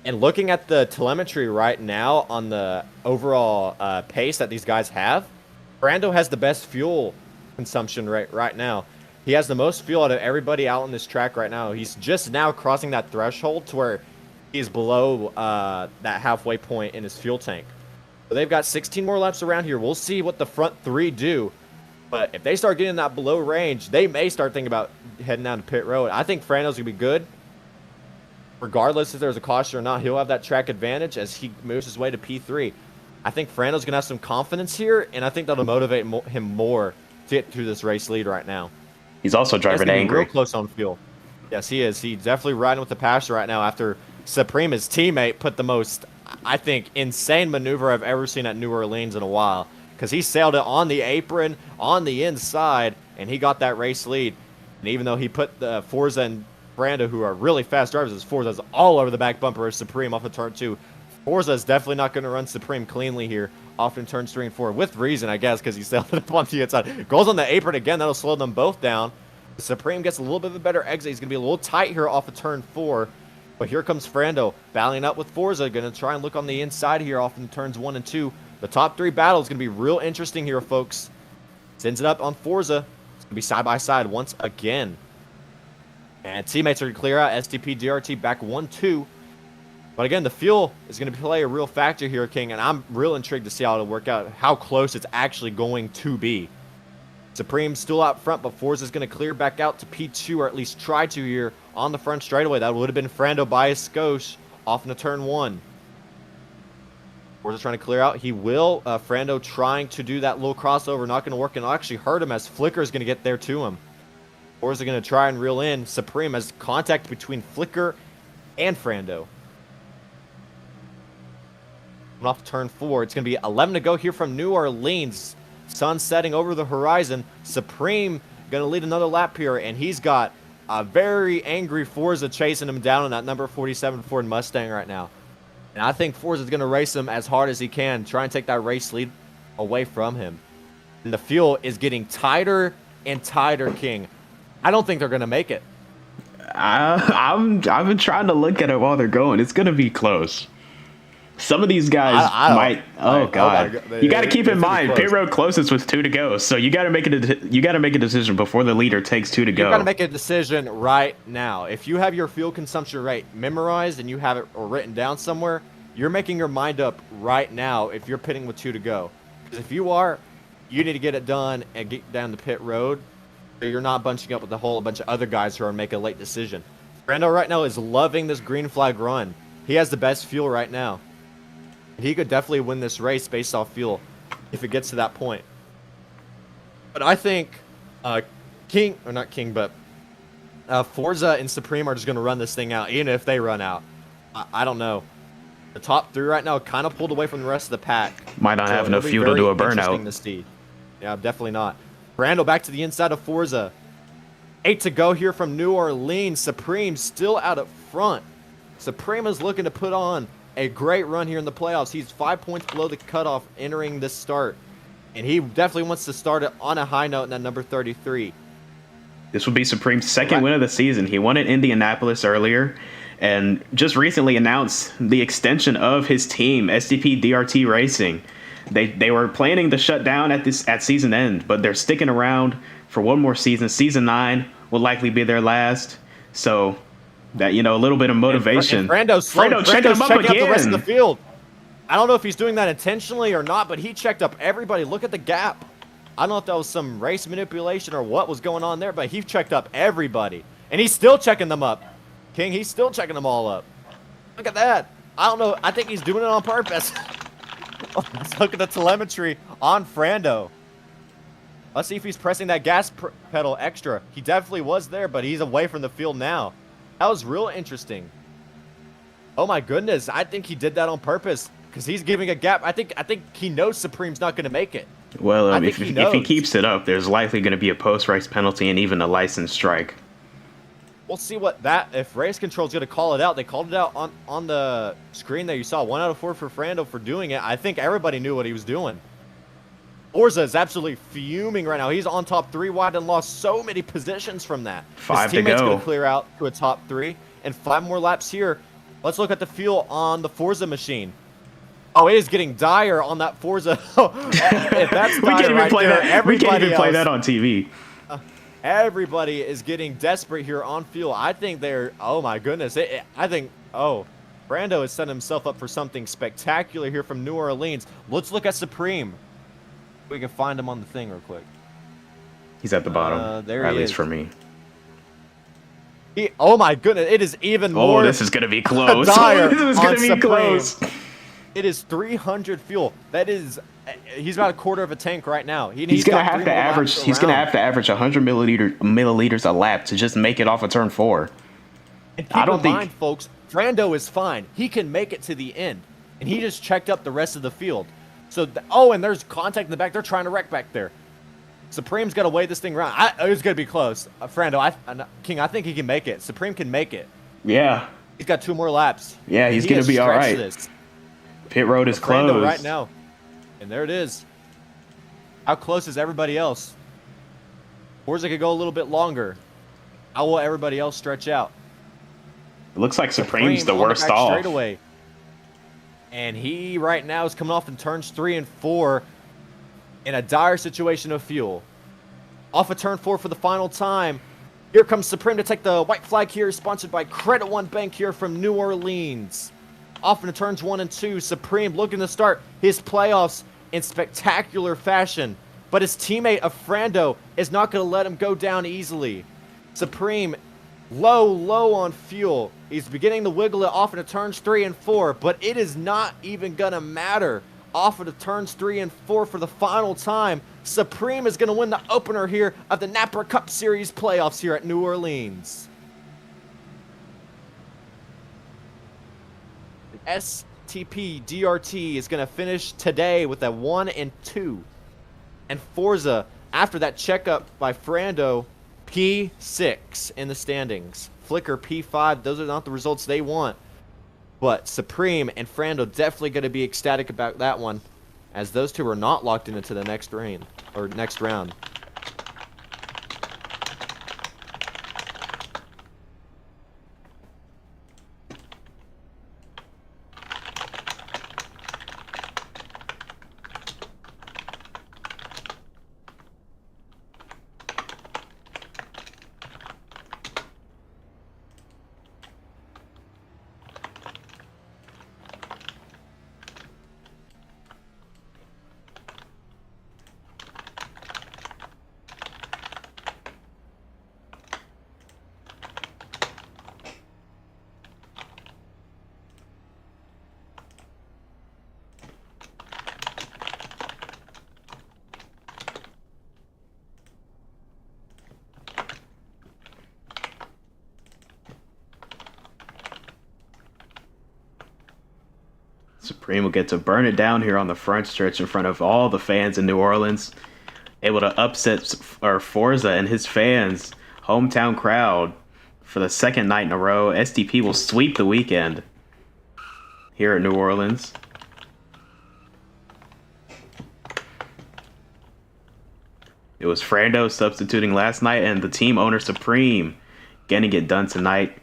And looking at the telemetry right now on the overall pace that these guys have, Brando has the best fuel consumption rate right now. He has the most fuel out of everybody out on this track right now. He's just now crossing that threshold to where he's below that halfway point in his fuel tank. So they've got 16 more laps around here. We'll see what the front three do. But if they start getting that below range, they may start thinking about heading down to pit road. I think Frando's going to be good. Regardless if there's a caution or not, he'll have that track advantage as he moves his way to P3. I think Frando's going to have some confidence here, and I think that'll motivate him more to get through this race lead right now. He's also driving angry. Real close on fuel. Yes, he is. He's definitely riding with the passion right now after Supreme, his teammate, put the most, I think, insane maneuver I've ever seen at New Orleans in a while. Because he sailed it on the apron, on the inside, and he got that race lead. And even though he put the Forza and Brando, who are really fast drivers, as Forza's all over the back bumper of Supreme off of turn 2. Forza is definitely not going to run Supreme cleanly here off in turns 3 and 4, with reason, I guess, because he sailed it up on the inside. Goes on the apron again. That'll slow them both down. Supreme gets a little bit of a better exit. He's going to be a little tight here off of turn 4. But here comes Frando battling up with Forza. Going to try and look on the inside here off in turns 1 and 2. The top 3 battle is going to be real interesting here, folks. Sends it up on Forza. It's going to be side by side once again. And teammates are going to clear out. STP, DRT back 1-2. But again, the fuel is going to play a real factor here, King. And I'm real intrigued to see how it'll work out, how close it's actually going to be. Supreme still out front, but Forza's going to clear back out to P2, or at least try to here on the front straightaway. That would have been Frando by a skosh off into turn 1. Forza trying to clear out. He will. Frando trying to do that little crossover. Not going to work, and it'll actually hurt him as Flicker is going to get there to him. Forza going to try and reel in. Supreme has contact between Flicker and Frando. Off turn 4. It's going to be 11 to go here from New Orleans. Sun setting over the horizon. Supreme going to lead another lap here, and he's got a very angry Forza chasing him down in that number 47 Ford Mustang right now. And I think Forza's going to race him as hard as he can, try and take that race lead away from him. And the fuel is getting tighter and tighter, King. I don't think they're going to make it. I've been trying to look at it while they're going. It's going to be close. Some of these guys might. Oh God! You got to keep in mind, pit road closest with 2 to go, so you got to make a decision before the leader takes 2 to go. You got to make a decision right now. If you have your fuel consumption rate memorized and you have it or written down somewhere, you're making your mind up right now. If you're pitting with 2 to go, because if you are, you need to get it done and get down the pit road. So you're not bunching up with a whole bunch of other guys who are making a late decision. Brando right now is loving this green flag run. He has the best fuel right now. He could definitely win this race based off fuel if it gets to that point. But I think Forza and Supreme are just going to run this thing out, even if they run out. I don't know. The top 3 right now kind of pulled away from the rest of the pack. Might not have enough fuel to do a burnout. Yeah, definitely not. Brando back to the inside of Forza. 8 to go here from New Orleans. Supreme still out up front. Supreme is looking to put on a great run here in the playoffs. He's 5 points below the cutoff entering this start. And he definitely wants to start it on a high note in that number 33. This will be Supreme's second win of the season. He won at Indianapolis earlier and just recently announced the extension of his team, SDP DRT Racing. They were planning to shut down at season end, but they're sticking around for one more season. Season 9 will likely be their last. So that, a little bit of motivation. And Frando's checking out the rest of the field. I don't know if he's doing that intentionally or not, but he checked up everybody. Look at the gap. I don't know if that was some race manipulation or what was going on there, but he checked up everybody. And he's still checking them up. King, he's still checking them all up. Look at that. I don't know. I think he's doing it on purpose. Let's look at the telemetry on Frando. Let's see if he's pressing that gas pedal extra. He definitely was there, but he's away from the field now. That was real interesting. Oh my goodness. I think he did that on purpose because he's giving a gap. I think he knows Supreme's not going to make it. Well, if he keeps it up, there's likely going to be a post-race penalty and even a license strike. We'll see if race control's going to call it out. They called it out on the screen there. You saw 1 out of 4 for Frando for doing it. I think everybody knew what he was doing. Forza is absolutely fuming right now. He's on top 3 wide and lost so many positions from that. 5 to His teammate's go. going to clear out to a top 3 and 5 more laps here. Let's look at the fuel on the Forza machine. Oh, it is getting dire on that Forza. If that's We can't even play that. We can't even play else, that on TV. Everybody is getting desperate here on fuel. I think they're, oh my goodness. Brando has set himself up for something spectacular here from New Orleans. Let's look at Supreme. We can find him on the thing real quick. He's at the bottom, there at he least is. for me. Oh my goodness, it is even more. Oh, this is going to be close. Dire This is going to be on close. It is 300 fuel. That is, he's about a quarter of a tank right now. He's going to have to average. He's going to have to average 100 milliliters a lap to just make it off of turn 4. And keep in mind, folks, Frando is fine. He can make it to the end, and he just checked up the rest of the field. So, and there's contact in the back. They're trying to wreck back there. Supreme's got to weigh this thing around. It's going to be close. Frando, King, I think he can make it. Supreme can make it. Yeah. He's got 2 more laps. Yeah, he's going to be all right. Pit road is closed. Frando right now. And there it is. How close is everybody else? Forza could go a little bit longer. How will everybody else stretch out? It looks like Supreme's the worst off. Straightaway. And he right now is coming off in turns 3 and 4 in a dire situation of fuel. Off of turn 4 for the final time. Here comes Supreme to take the white flag here, sponsored by Credit One Bank here from New Orleans. Off into turns 1 and 2, Supreme looking to start his playoffs in spectacular fashion. But his teammate Frando is not going to let him go down easily. Supreme low on fuel. He's beginning to wiggle it off into turns 3 and 4, but it is not even going to matter. Off into turns 3 and 4 for the final time. Supreme is going to win the opener here of the NAPCS Cup Series playoffs here at New Orleans. STP DRT is going to finish today with a 1 and 2. And Forza, after that checkup by Frando, P6 in the standings. Flicker P5. Those are not the results they want. But Supreme and Frando definitely going to be ecstatic about that one, as those two are not locked into the next round. Supreme will get to burn it down here on the front stretch in front of all the fans in New Orleans. Able to upset Forza and his fans, hometown crowd, for the second night in a row. SDP will sweep the weekend. here at New Orleans. It was Frando substituting last night, and the team owner Supreme getting it done tonight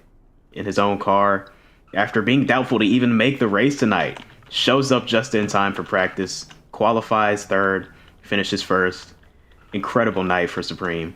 in his own car after being doubtful to even make the race tonight. Shows up just in time for practice, qualifies third, finishes first. Incredible night for Supreme.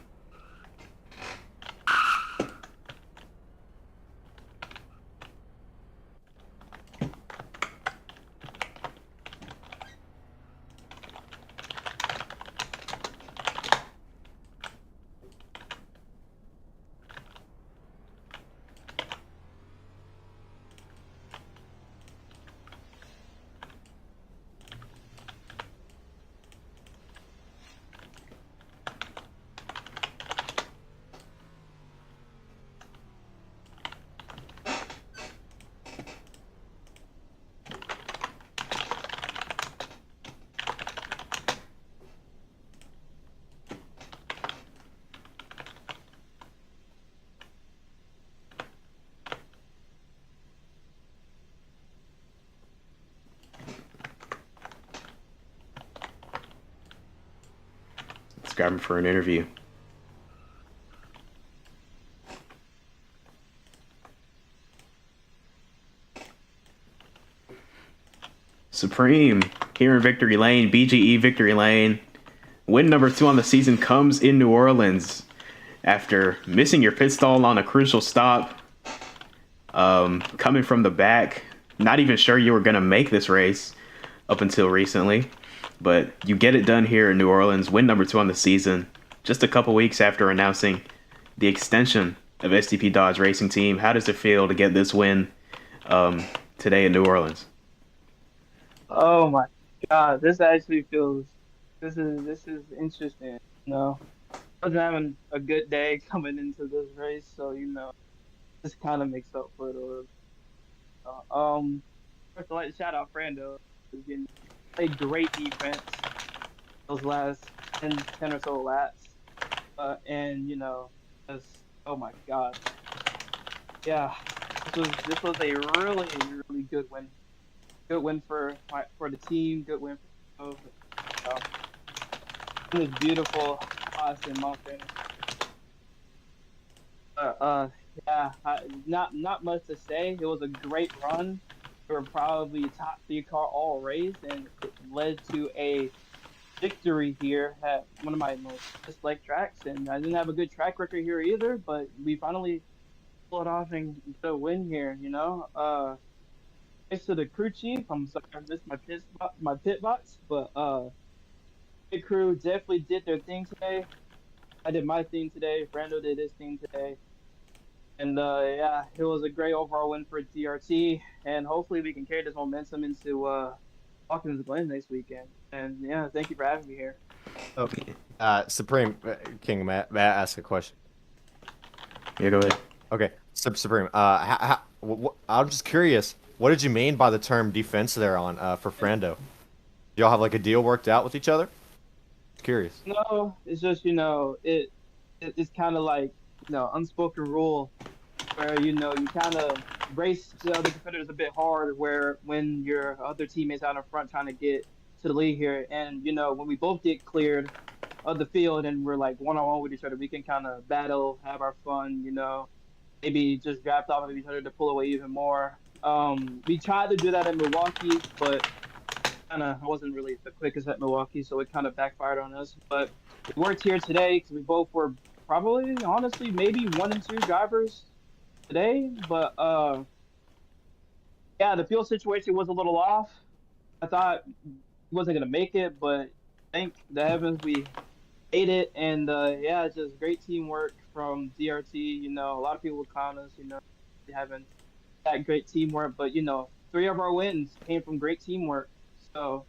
Let's grab him for an interview. Supreme here in Victory Lane, BGE Victory Lane. Win number 2 on the season comes in New Orleans after missing your pit stall on a crucial stop. Coming from the back, not even sure you were going to make this race up until recently. But you get it done here in New Orleans, win number 2 on the season, just a couple weeks after announcing the extension of STP Dodge Racing Team. How does it feel to get this win today in New Orleans? Oh my God, this actually feels this is interesting. You know, I was having a good day coming into this race, so this kind of makes up for it a little. First I'd like to shout out Frando. He played great defense those last 10 or so laps, and just oh my God, yeah, this was a really really good win. Good win for the team. Good win for it was beautiful. Austin Muffin. Uh, uh, yeah, not much to say. It was a great run. We were probably top 3 car all race, and it led to a victory here at one of my most disliked tracks. And I didn't have a good track record here either, but we finally pulled off and got a win here. Thanks to the crew chief. I'm sorry I missed my pit box, but pit crew definitely did their thing today. I did my thing today. Brando did his thing today. And yeah, it was a great overall win for DRT, and hopefully we can carry this momentum into Hawkins Glen next weekend. And yeah, thank you for having me here. Okay. Supreme King, may I ask a question? Yeah, go ahead. Okay, Supreme. I'm just curious. What did you mean by the term defense there on for Frando? Do y'all have like a deal worked out with each other? Curious. No, it's just it's kind of like unspoken rule where you kind of race the other competitors a bit hard. Where when your other teammates out in front trying to get to the lead here, and when we both get cleared of the field and we're like one on one with each other, we can kind of battle, have our fun. Maybe just draft off of each other to pull away even more. We tried to do that in Milwaukee, but I wasn't really the quickest at Milwaukee, so it kind of backfired on us. But it worked here today because we both were probably, honestly, maybe 1 and 2 drivers today. But yeah, the fuel situation was a little off. I thought he wasn't gonna make it, but thank the heavens we made it. And yeah, just great teamwork from DRT. A lot of people would clown us, having that great teamwork, but 3 of our wins came from great teamwork. So,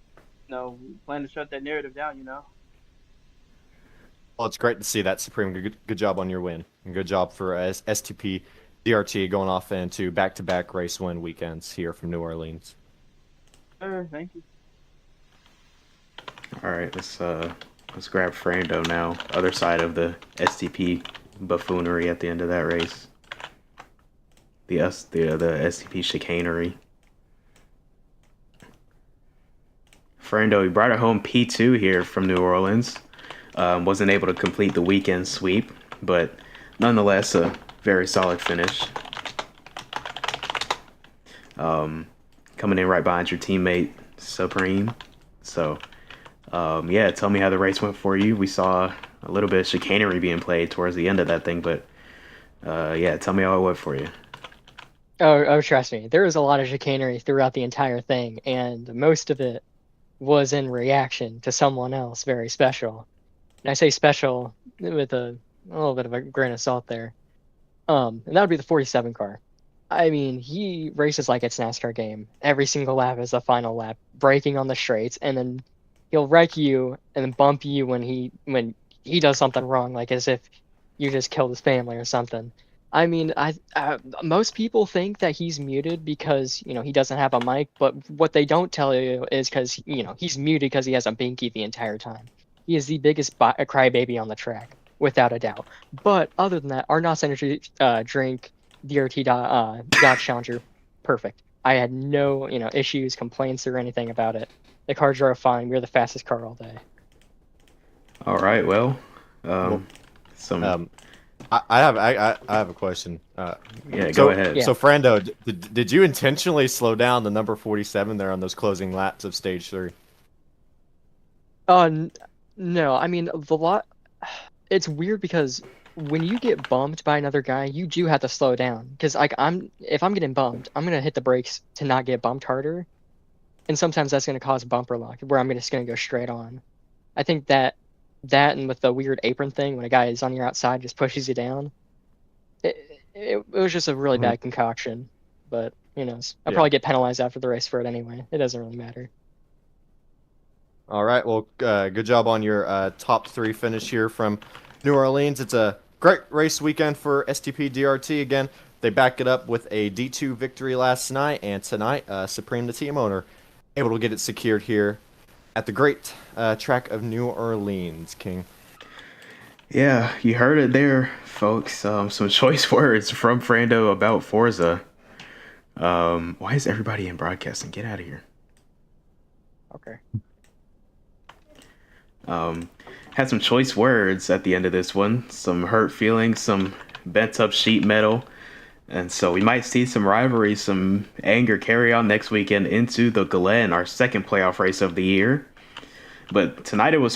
we plan to shut that narrative down. Well, it's great to see that, Supreme. Good job on your win, and good job for STP DRT going off into back-to-back race win weekends here from New Orleans. Sure, thank you. All right, let's grab Frando now. Other side of the STP buffoonery at the end of that race. The STP chicanery. Fernando, he brought it home P2 here from New Orleans. Wasn't able to complete the weekend sweep, but nonetheless, a very solid finish. Coming in right behind your teammate, Supreme. So, yeah, tell me how the race went for you. We saw a little bit of chicanery being played towards the end of that thing, but yeah, tell me how it went for you. Oh, trust me. There was a lot of chicanery throughout the entire thing, and most of it was in reaction to someone else very special. And I say special with a little bit of a grain of salt there. And that would be the 47 car. I mean, he races like it's NASCAR game. Every single lap is a final lap, braking on the straights, and then he'll wreck you and then bump you when he does something wrong, like as if you just killed his family or something. I mean, most people think that he's muted because he doesn't have a mic, but what they don't tell you is because he's muted because he has a binky the entire time. He is the biggest crybaby on the track, without a doubt. But other than that, our NOS Energy drink DRT Dodge Challenger, perfect. I had no issues, complaints, or anything about it. The car drove fine. We were the fastest car all day. All right, well, Well, some Um, I have a question. yeah, So go ahead. Yeah. so Frando, did you intentionally slow down the number 47 there on those closing laps of stage 3? No. I mean, the lot. It's weird because when you get bumped by another guy, you do have to slow down. Because like if I'm getting bumped, I'm gonna hit the brakes to not get bumped harder, and sometimes that's gonna cause bumper lock, where I'm just gonna go straight on. I think that and with the weird apron thing, when a guy is on your outside, just pushes you down. It was just a really Mhm. bad concoction. But who knows? I'll Yeah. probably get penalized after the race for it anyway. It doesn't really matter. All right. Well, good job on your top 3 finish here from New Orleans. It's a great race weekend for STP DRT. Again, they back it up with a D2 victory last night, and tonight, Supreme, the team owner, able to get it secured here at the great track of New Orleans, King. Yeah, you heard it there, folks. Some choice words from Frando about Forza. Why is everybody in broadcasting? Get out of here. Okay. Had some choice words at the end of this one. Some hurt feelings, some bent up sheet metal. And so we might see some rivalry, some anger carry on next weekend into the Glen, our second playoff race of the year. But tonight it was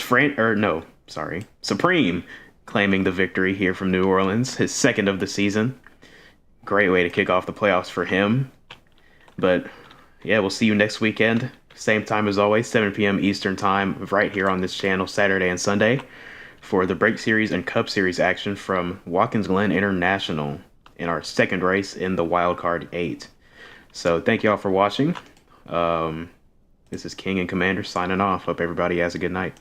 Supreme claiming the victory here from New Orleans, his second of the season. Great way to kick off the playoffs for him. But yeah, we'll see you next weekend. Same time as always, 7 p.m. Eastern Time, right here on this channel, Saturday and Sunday, for the Break Series and Cup Series action from Watkins Glen International in our second race in the Wild Card 8. So thank you all for watching. This is King and Commander signing off. Hope everybody has a good night.